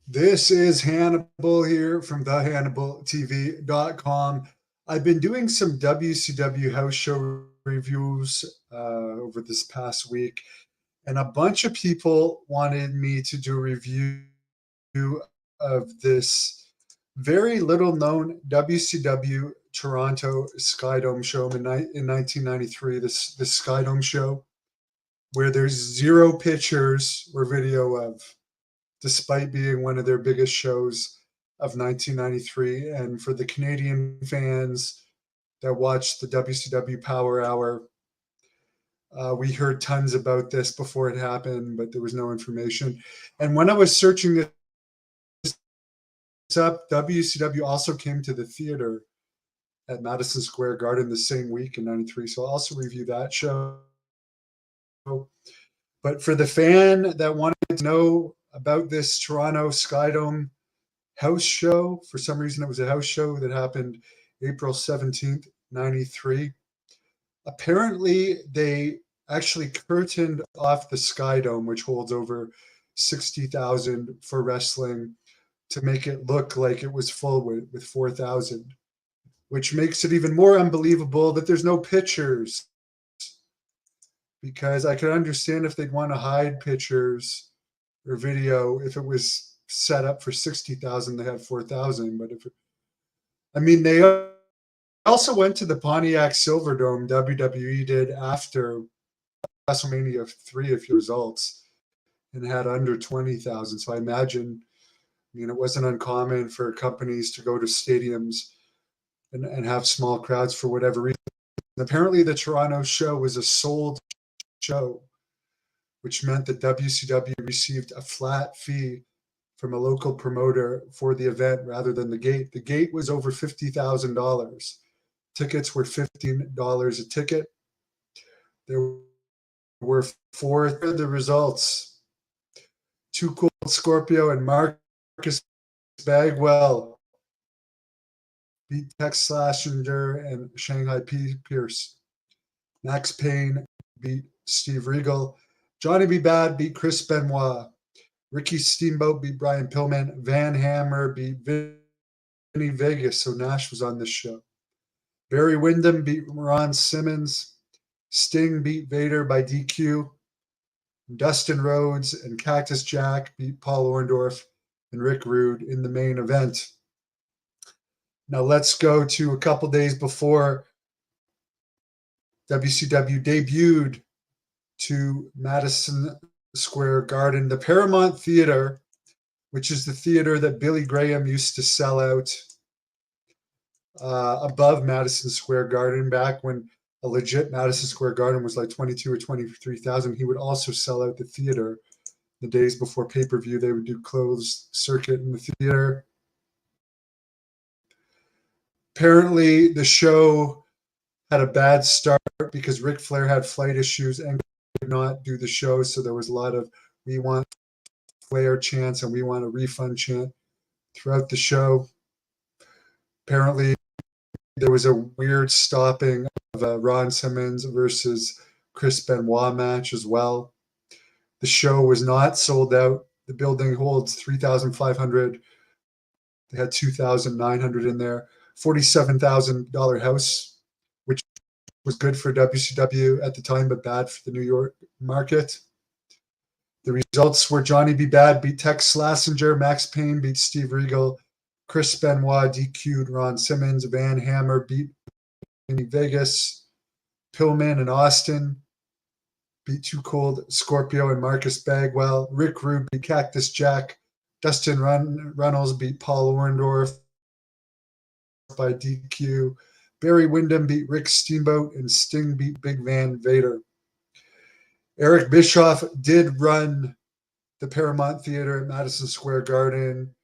This is Hannibal here from thehannibaltv.com. I've been doing some WCW house show reviews over this past week, and a bunch of people wanted me to do a review of this very little known WCW Toronto Skydome show in 1993. This Skydome show, where there's zero pictures or video of, despite being one of their biggest shows of 1993. And for the Canadian fans that watched the WCW Power Hour, we heard tons about this before it happened, but there was no information. And when I was searching this up, WCW also came to the theater at Madison Square Garden the same week in 93. So I'll also review that show. But for the fan that wanted to know about this Toronto Skydome house show, for some reason it was a house show that happened April 17th, 93. Apparently, they actually curtained off the Skydome, which holds over 60,000 for wrestling, to make it look like it was full with 4,000, which makes it even more unbelievable that there's no pictures. Because I could understand if they'd want to hide pictures or video if it was set up for 60,000, they had 4,000. But they also went to the Pontiac Silverdome, WWE did, after WrestleMania 3, a few results, and had under 20,000. So I imagine, it wasn't uncommon for companies to go to stadiums and have small crowds for whatever reason. Apparently, the Toronto show was a sold show, which meant that WCW received a flat fee from a local promoter for the event rather than the gate. The gate was over $50,000. Tickets were $15 a ticket. There were four of the results. Too Cold Scorpio and Marcus Bagwell beat Tex Slashinger and Shanghai Pierce. Max Payne beat Steve Regal. Johnny B. Bad beat Chris Benoit. Ricky Steamboat beat Brian Pillman. Van Hammer beat Vinny Vegas, so Nash was on this show. Barry Windham beat Ron Simmons. Sting beat Vader by DQ. Dustin Rhodes and Cactus Jack beat Paul Orndorff and Rick Rude in the main event. Now let's go to a couple days before WCW debuted to Madison Square Garden. The Paramount Theater, which is the theater that Billy Graham used to sell out above Madison Square Garden, back when a legit Madison Square Garden was like 22 or 23,000. He would also sell out the theater the days before pay-per-view. They would do closed circuit in the theater. Apparently, the show had a bad start because Ric Flair had flight issues and could not do the show. So there was a lot of "we want Flair" chants and "we want a refund" chant throughout the show. Apparently, there was a weird stopping of a Ron Simmons versus Chris Benoit match as well. The show was not sold out. The building holds 3,500. They had 2,900 in there. $47,000 house, which was good for WCW at the time, but bad for the New York market. The results were Johnny B. Bad beat Tex Slazenger, Max Payne beat Steve Regal, Chris Benoit DQ'd Ron Simmons, Van Hammer beat Vinny Vegas, Pillman and Austin beat Too Cold Scorpio and Marcus Bagwell, Rick Rude beat Cactus Jack, Dustin Runnels beat Paul Orndorff by DQ, Barry Windham beat Rick Steamboat, and Sting beat Big Van Vader. Eric Bischoff did run the Paramount Theater at Madison Square Garden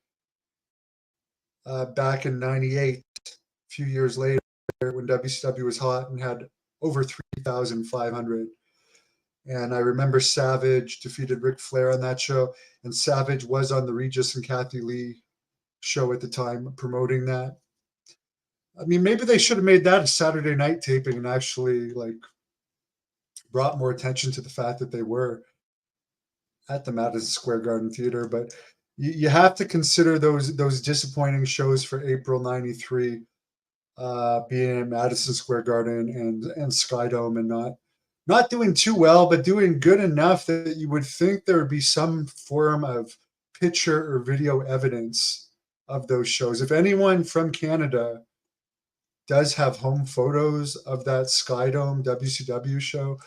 back in 98, a few years later, when WCW was hot and had over 3,500. And I remember Savage defeated Ric Flair on that show, and Savage was on the Regis and Kathy Lee show at the time promoting that. Maybe they should have made that a Saturday night taping and actually brought more attention to the fact that they were at the Madison Square Garden Theater. But you have to consider those disappointing shows for April '93, being at Madison Square Garden and Skydome, and not doing too well, but doing good enough that you would think there would be some form of picture or video evidence of those shows. If anyone from Canada does have home photos of that Skydome WCW show,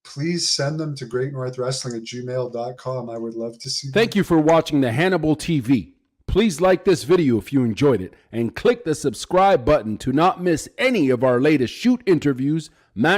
please send them to greatnorthwrestling@gmail.com. I would love to see them. Thank you for watching the Hannibal TV. Please like this video if you enjoyed it and click the subscribe button to not miss any of our latest shoot interviews, match